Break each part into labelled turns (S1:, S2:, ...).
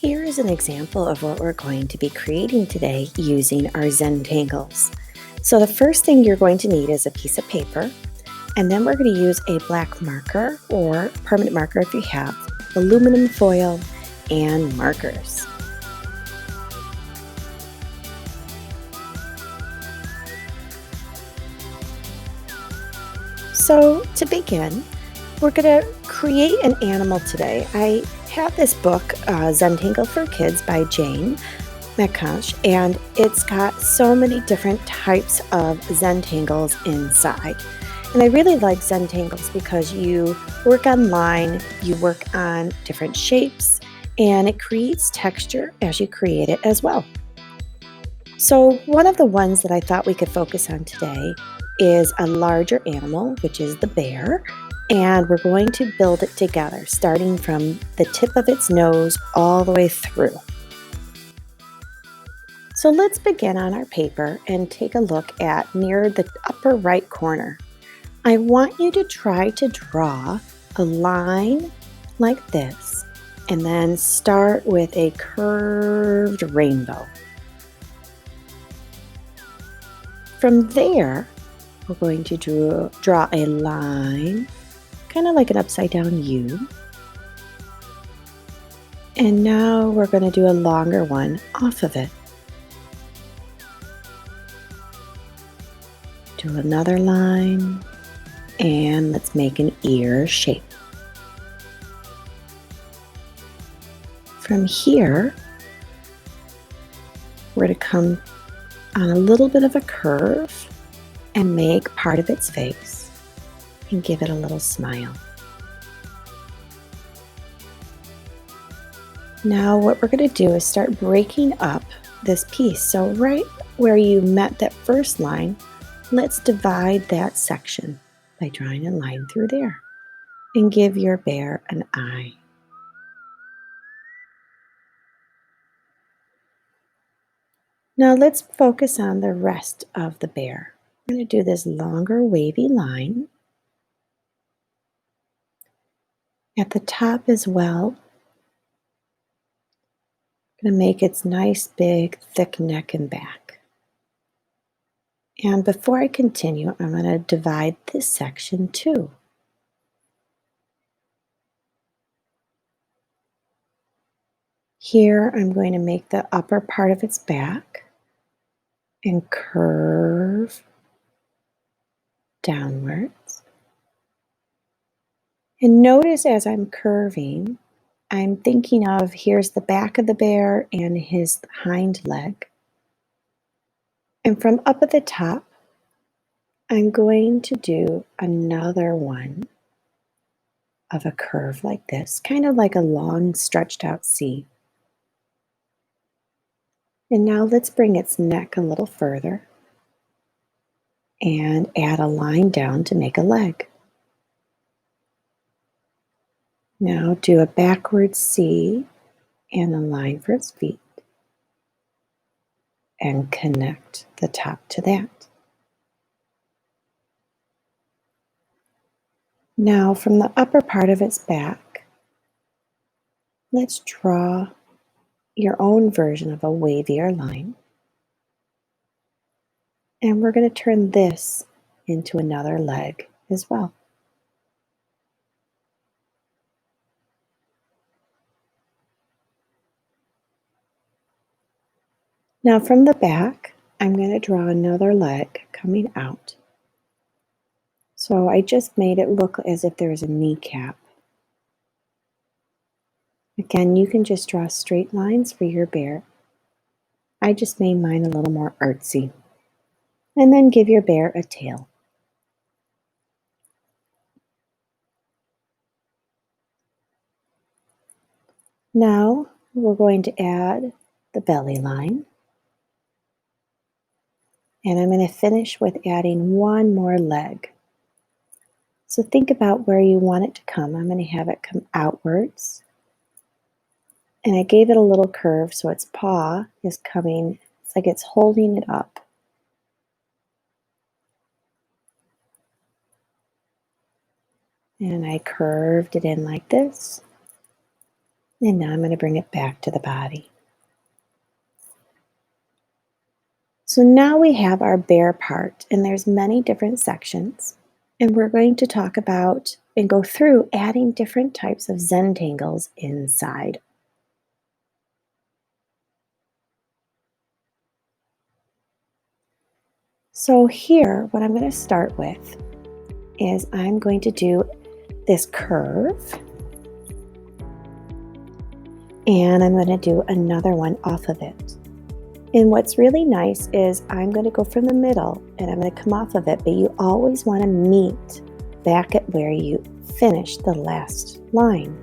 S1: Here is an example of what we're going to be creating today using our Zentangles. So the first thing you're going to need is a piece of paper, and then we're going to use a black marker or permanent marker if you have, aluminum foil, and markers. So to begin, we're going to create an animal today. I have this book, Zentangle for Kids by Jane McCunch, and it's got so many different types of Zentangles inside. And I really like Zentangles because you work on line, you work on different shapes, and it creates texture as you create it as well. So one of the ones that I thought we could focus on today is a larger animal, which is the bear, and we're going to build it together, starting from the tip of its nose all the way through. So let's begin on our paper and take a look at near the upper right corner. I want you to try to draw a line like this, and then start with a curved rainbow. From there, we're going to draw a line, kind of like an upside down U. And now we're going to do a longer one off of it. Do another line, and let's make an ear shape. From here, we're going to come on a little bit of a curve and make part of its face and give it a little smile. Now what we're going to do is start breaking up this piece. So right where you met that first line, let's divide that section by drawing a line through there and give your bear an eye. Now let's focus on the rest of the bear. I'm going to do this longer wavy line at the top as well. I'm going to make its nice big thick neck and back. And before I continue, I'm going to divide this section too. Here I'm going to make the upper part of its back and curve downwards. And notice as I'm curving, I'm thinking of here's the back of the bear and his hind leg. And from up at the top, I'm going to do another one of a curve like this, kind of like a long stretched out C. And now let's bring its neck a little further and add a line down to make a leg. Now do a backward C and a line for its feet and connect the top to that. Now from the upper part of its back, let's draw your own version of a wavier line. And we're going to turn this into another leg as well. Now from the back, I'm going to draw another leg coming out. So I just made it look as if there's a kneecap. Again, you can just draw straight lines for your bear. I just made mine a little more artsy. And then give your bear a tail. Now we're going to add the belly line. And I'm going to finish with adding one more leg. So think about where you want it to come. I'm going to have it come outwards. And I gave it a little curve so its paw is coming, it's like it's holding it up. And I curved it in like this. And now I'm going to bring it back to the body. So now we have our bear part, and there's many different sections. And we're going to talk about and go through adding different types of Zentangles inside. So here, what I'm going to start with is I'm going to do this curve, and I'm going to do another one off of it. And what's really nice is I'm going to go from the middle and I'm going to come off of it, but you always want to meet back at where you finished the last line.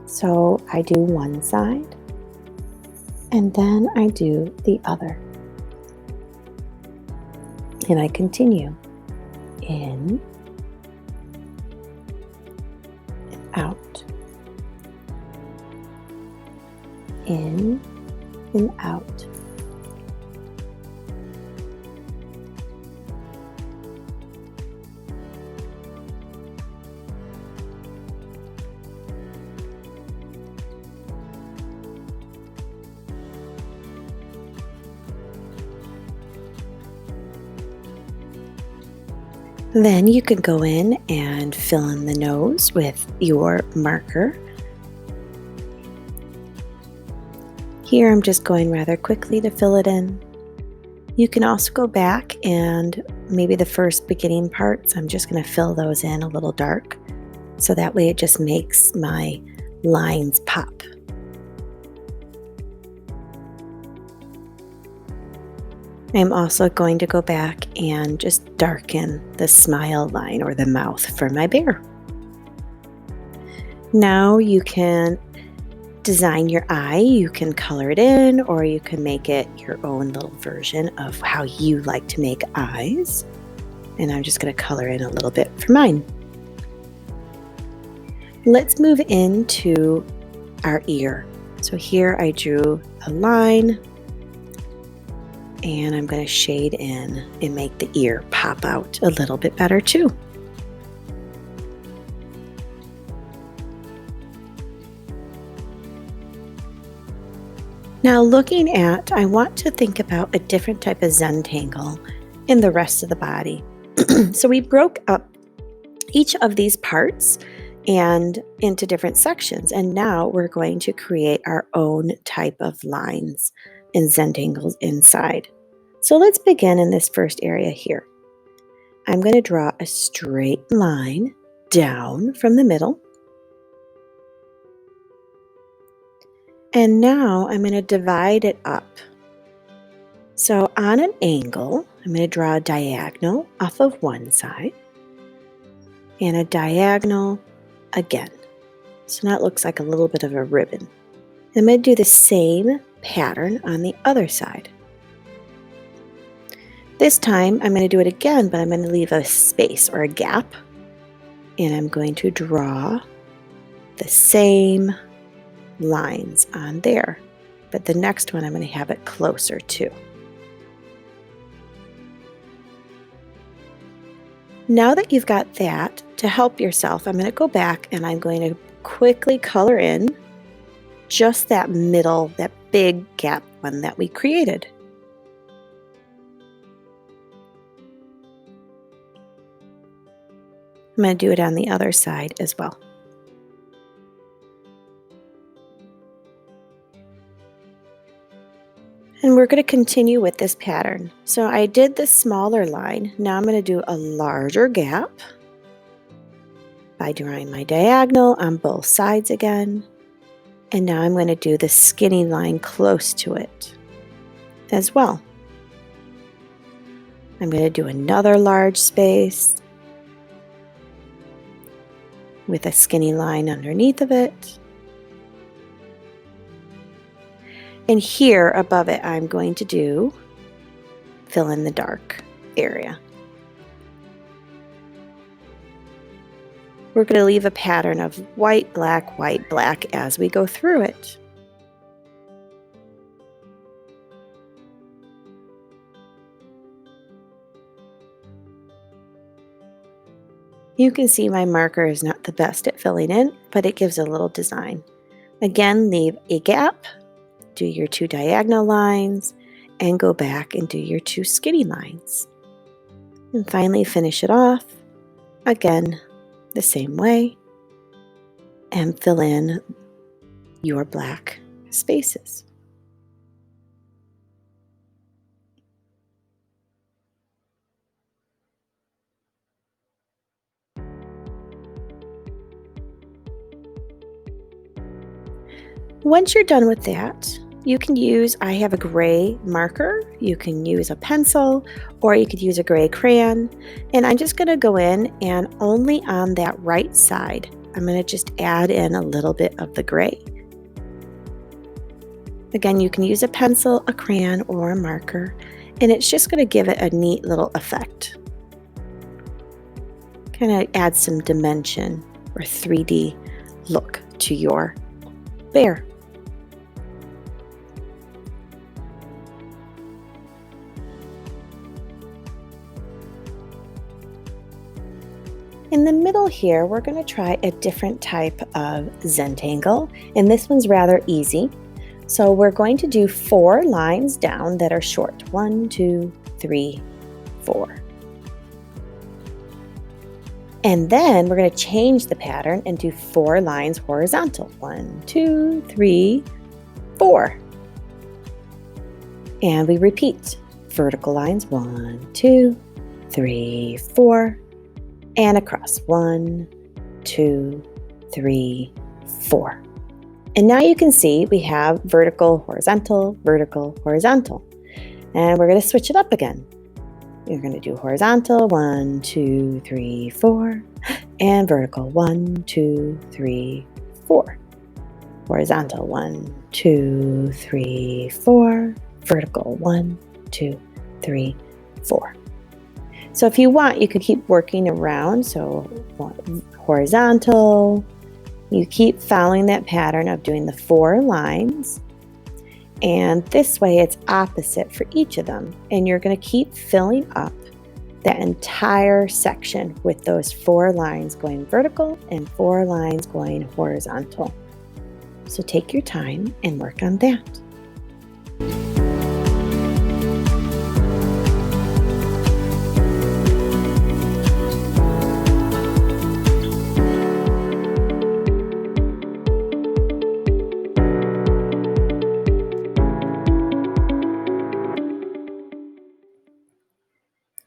S1: So I do one side and then I do the other. And I continue in and out, in and out. Then you can go in and fill in the nose with your marker. Here I'm just going rather quickly to fill it in. You can also go back and maybe the first beginning parts, I'm just going to fill those in a little dark. So that way it just makes my lines pop. I'm also going to go back and just darken the smile line or the mouth for my bear. Now you can design your eye. You can color it in, or you can make it your own little version of how you like to make eyes. And I'm just going to color in a little bit for mine. Let's move into our ear. So here I drew a line, and I'm going to shade in and make the ear pop out a little bit better too. Now looking at, I want to think about a different type of Zentangle in the rest of the body. So we broke up each of these parts and into different sections, and now we're going to create our own type of lines and Zentangles inside. So let's begin in this first area here. I'm going to draw a straight line down from the middle. And now I'm going to divide it up. So on an angle, I'm going to draw a diagonal off of one side and a diagonal again. So now it looks like a little bit of a ribbon. I'm going to do the same pattern on the other side. This time I'm going to do it again, but I'm going to leave a space or a gap, and I'm going to draw the same lines on there, but the next one I'm going to have it closer to. Now that you've got that, to help yourself, I'm going to go back and I'm going to quickly color in just that middle, that big gap one that we created. I'm going to do it on the other side as well. And we're going to continue with this pattern. So I did the smaller line. Now I'm going to do a larger gap by drawing my diagonal on both sides again. And now I'm going to do the skinny line close to it as well. I'm going to do another large space with a skinny line underneath of it. And here above it, I'm going to fill in the dark area. We're going to leave a pattern of white, black, as we go through it. You can see my marker is not the best at filling in, but it gives a little design. Again, leave a gap, do your 2 diagonal lines, and go back and do your 2 skinny lines. And finally finish it off, again, the same way, and fill in your black spaces. Once you're done with that, you can use, I have a gray marker, you can use a pencil, or you could use a gray crayon. And I'm just going to go in and only on that right side, I'm going to just add in a little bit of the gray. Again, you can use a pencil, a crayon, or a marker, and it's just going to give it a neat little effect. Kind of add some dimension or 3D look to your bear. In the middle here, we're going to try a different type of Zentangle, and this one's rather easy. So we're going to do 4 lines down that are short. 1, 2, 3, 4. And then we're going to change the pattern and do 4 lines horizontal. 1, 2, 3, 4. And we repeat. Vertical lines. 1, 2, 3, 4. And across. 1, 2, 3, 4. And now you can see we have vertical, horizontal, vertical, horizontal. And we're going to switch it up again. You're going to do horizontal, 1, 2, 3, 4, and vertical, 1, 2, 3, 4. Horizontal, 1, 2, 3, 4. Vertical, 1, 2, 3, 4. So if you want, you could keep working around. So horizontal, you keep following that pattern of doing the 4 lines. And this way it's opposite for each of them. And you're going to keep filling up that entire section with those 4 lines going vertical and 4 lines going horizontal. So take your time and work on that.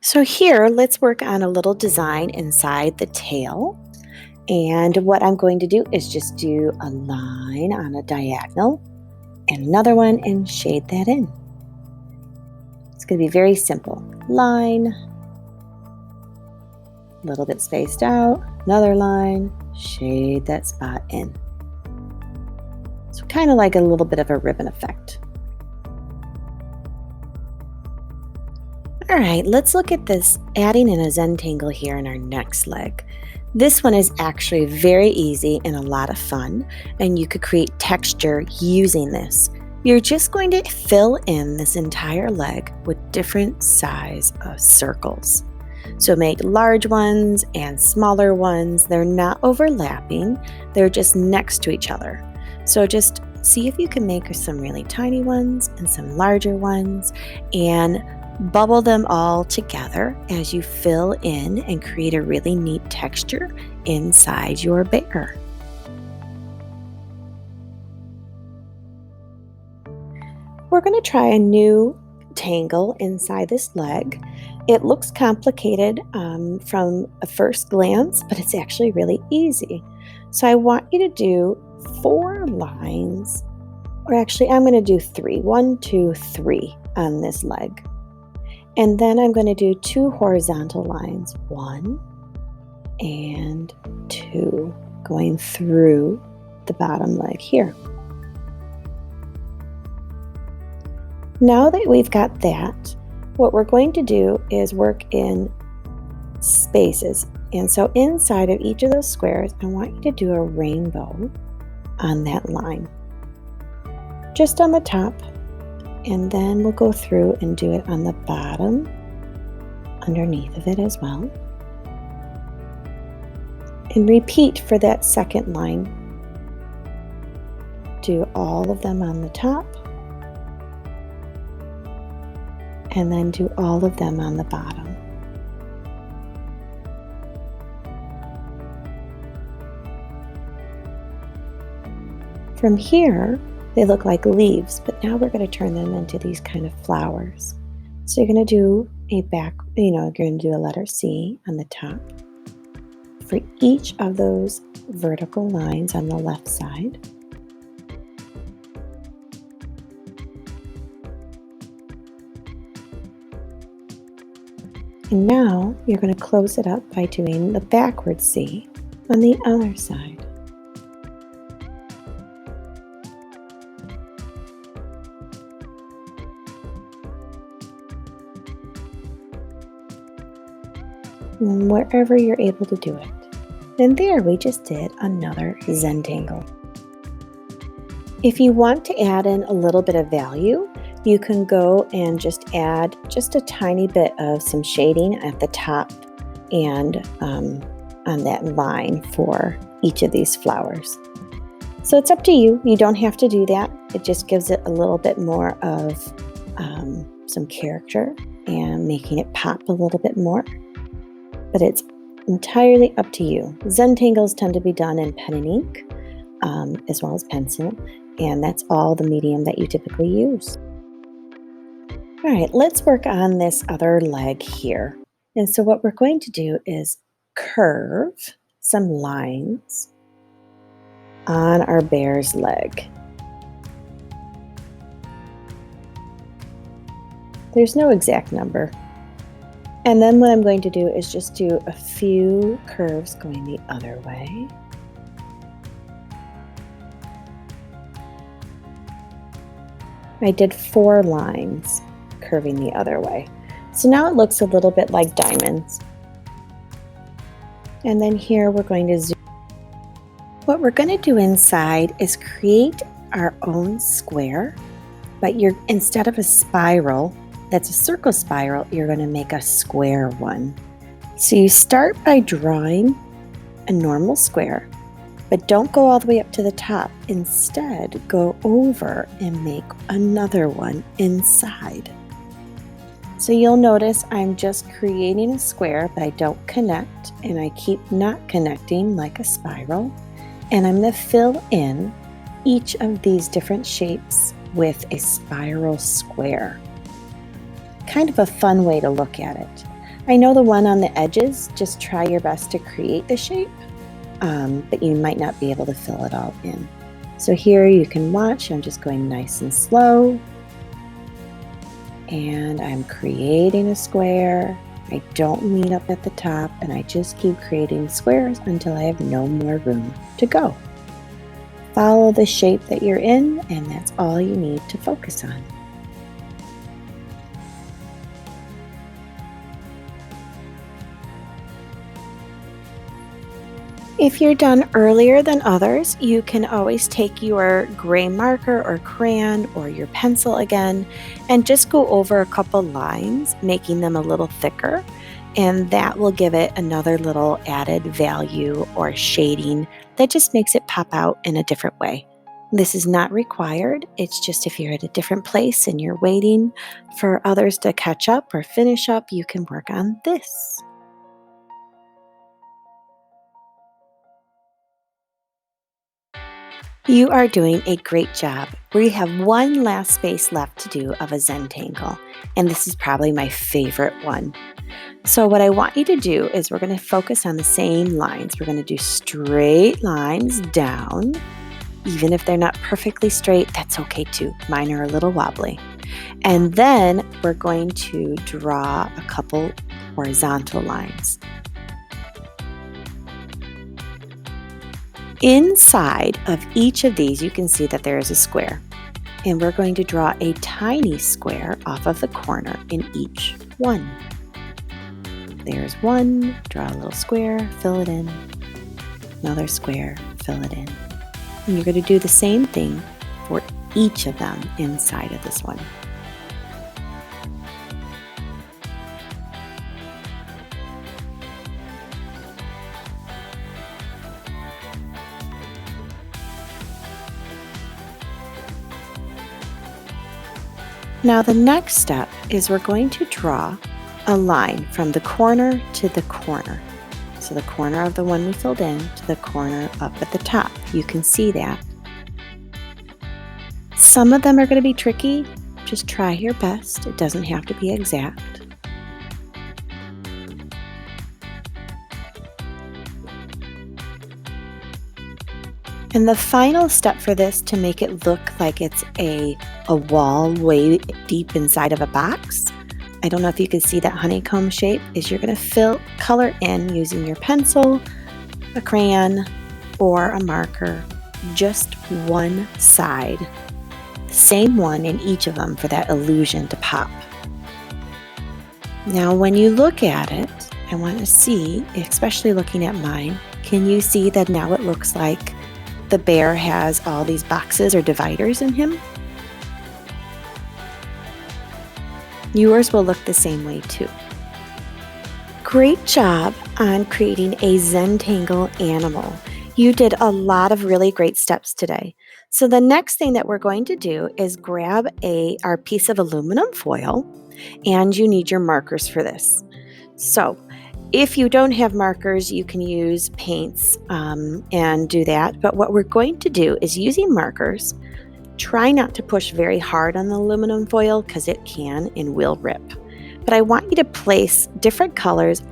S1: So here, let's work on a little design inside the tail. And what I'm going to do is just do a line on a diagonal and another one and shade that in. It's going to be very simple. Line, a little bit spaced out, another line, shade that spot in. So kind of like a little bit of a ribbon effect. All right, let's look at this, adding in a Zentangle here in our next leg. This one is actually very easy and a lot of fun, and you could create texture using this. You're just going to fill in this entire leg with different size of circles. So make large ones and smaller ones. They're not overlapping, they're just next to each other. So just see if you can make some really tiny ones and some larger ones, and bubble them all together as you fill in and create a really neat texture inside your bear. We're going to try a new tangle inside this leg. It looks complicated from a first glance, but it's actually really easy. So I want you to do 4 lines, or actually I'm going to do 3. 1, 2, 3 on this leg. And then I'm going to do 2 horizontal lines, 1 and 2, going through the bottom leg here. Now that we've got that, what we're going to do is work in spaces. And so inside of each of those squares, I want you to do a rainbow on that line, just on the top. And then we'll go through and do it on the bottom, underneath of it as well. And repeat for that second line. Do all of them on the top, and then do all of them on the bottom. From here, they look like leaves, but now we're going to turn them into these kind of flowers. So you're going to do you're going to do a letter C on the top for each of those vertical lines on the left side. And now you're going to close it up by doing the backward C on the other side. And wherever you're able to do it. And there we just did another Zentangle. If you want to add in a little bit of value, you can go and just add just a tiny bit of some shading at the top and on that line for each of these flowers. So it's up to you. You don't have to do that. It just gives it a little bit more of some character and making it pop a little bit more. But it's entirely up to you. Zentangles tend to be done in pen and ink as well as pencil, and that's all the medium that you typically use. All right, let's work on this other leg here. And so what we're going to do is curve some lines on our bear's leg. There's no exact number. And then what I'm going to do is just do a few curves going the other way. I did 4 lines curving the other way. So now it looks a little bit like diamonds. And then here we're going to zoom. What we're going to do inside is create our own square, but instead of a spiral, that's a circle spiral, you're going to make a square one. So you start by drawing a normal square, but don't go all the way up to the top. Instead, go over and make another one inside. So you'll notice I'm just creating a square, but I don't connect, and I keep not connecting like a spiral. And I'm going to fill in each of these different shapes with a spiral square. Kind of a fun way to look at it. I know the one on the edges, just try your best to create the shape, but you might not be able to fill it all in. So here you can watch, I'm just going nice and slow, and I'm creating a square. I don't meet up at the top, and I just keep creating squares until I have no more room to go. Follow the shape that you're in, and that's all you need to focus on. If you're done earlier than others, you can always take your gray marker or crayon or your pencil again and just go over a couple lines, making them a little thicker, and that will give it another little added value or shading that just makes it pop out in a different way. This is not required. It's just if you're at a different place and you're waiting for others to catch up or finish up, you can work on this. You are doing a great job. We have one last space left to do of a Zentangle, and this is probably my favorite one. So what I want you to do is we're going to focus on the same lines. We're going to do straight lines down. Even if they're not perfectly straight, that's okay too. Mine are a little wobbly. And then we're going to draw a couple horizontal lines. Inside of each of these, you can see that there is a square, and we're going to draw a tiny square off of the corner in each one. There's one, draw a little square, fill it in, another square, fill it in. And you're going to do the same thing for each of them inside of this one. Now the next step is we're going to draw a line from the corner to the corner. So the corner of the one we filled in to the corner up at the top. You can see that. Some of them are going to be tricky. Just try your best. It doesn't have to be exact. And the final step for this to make it look like it's a wall way deep inside of a box, I don't know if you can see that honeycomb shape, is you're going to fill color in using your pencil, a crayon, or a marker, just one side. The same one in each of them for that illusion to pop. Now when you look at it, I want to see, especially looking at mine, can you see that now it looks like the bear has all these boxes or dividers in him? Yours will look the same way too. Great job on creating a Zentangle animal. You did a lot of really great steps today. So the next thing that we're going to do is grab our piece of aluminum foil, and you need your markers for this. So if you don't have markers, you can use paints and do that. But what we're going to do is using markers, try not to push very hard on the aluminum foil because it can and will rip. But I want you to place different colors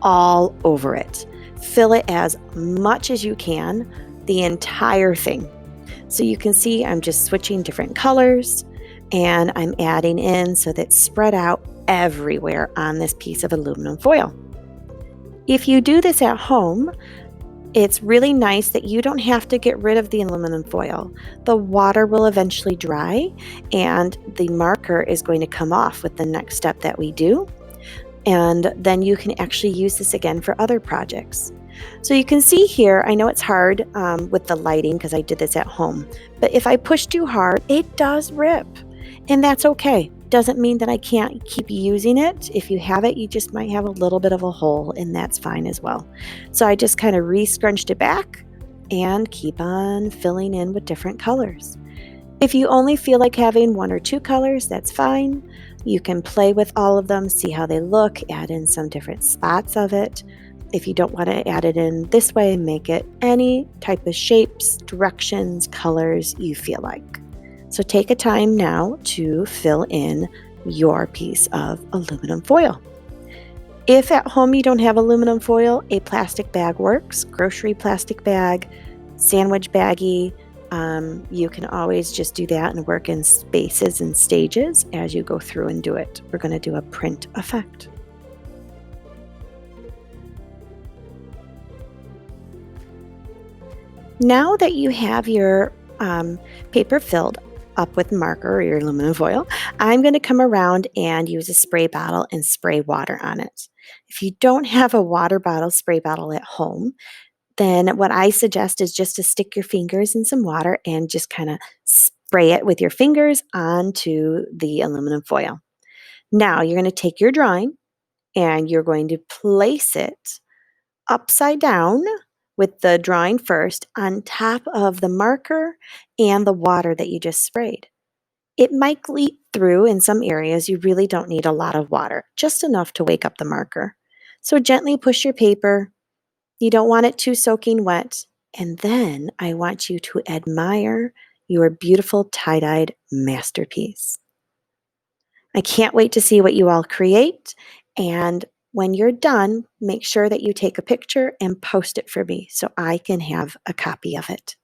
S1: all over it. Fill it as much as you can, the entire thing. So you can see I'm just switching different colors and I'm adding in so that it's spread out everywhere on this piece of aluminum foil. If you do this at home, it's really nice that you don't have to get rid of the aluminum foil. The water will eventually dry and the marker is going to come off with the next step that we do. And then you can actually use this again for other projects. So you can see here, I know it's hard with the lighting because I did this at home, but if I push too hard, it does rip. And that's okay. Doesn't mean that I can't keep using it. If you have it, you just might have a little bit of a hole, and that's fine as well. So I just kind of re-scrunched it back and keep on filling in with different colors. If you only feel like having one or two colors, that's fine. You can play with all of them, see how they look, add in some different spots of it. If you don't want to add it in this way, make it any type of shapes, directions, colors you feel like. So take a time now to fill in your piece of aluminum foil. If at home you don't have aluminum foil, a plastic bag works, grocery plastic bag, sandwich baggie. You can always just do that and work in spaces and stages as you go through and do it. We're going to do a print effect. Now that you have your paper filled up with marker or your aluminum foil, I'm going to come around and use a spray bottle and spray water on it. If you don't have a water bottle, spray bottle at home, then what I suggest is just to stick your fingers in some water and just kind of spray it with your fingers onto the aluminum foil. Now you're going to take your drawing and you're going to place it upside down with the drawing first on top of the marker and the water that you just sprayed. It might leak through in some areas. You really don't need a lot of water, just enough to wake up the marker. So gently push your paper. You don't want it too soaking wet. And then I want you to admire your beautiful tie-dyed masterpiece. I can't wait to see what you all create. And when you're done, make sure that you take a picture and post it for me so I can have a copy of it.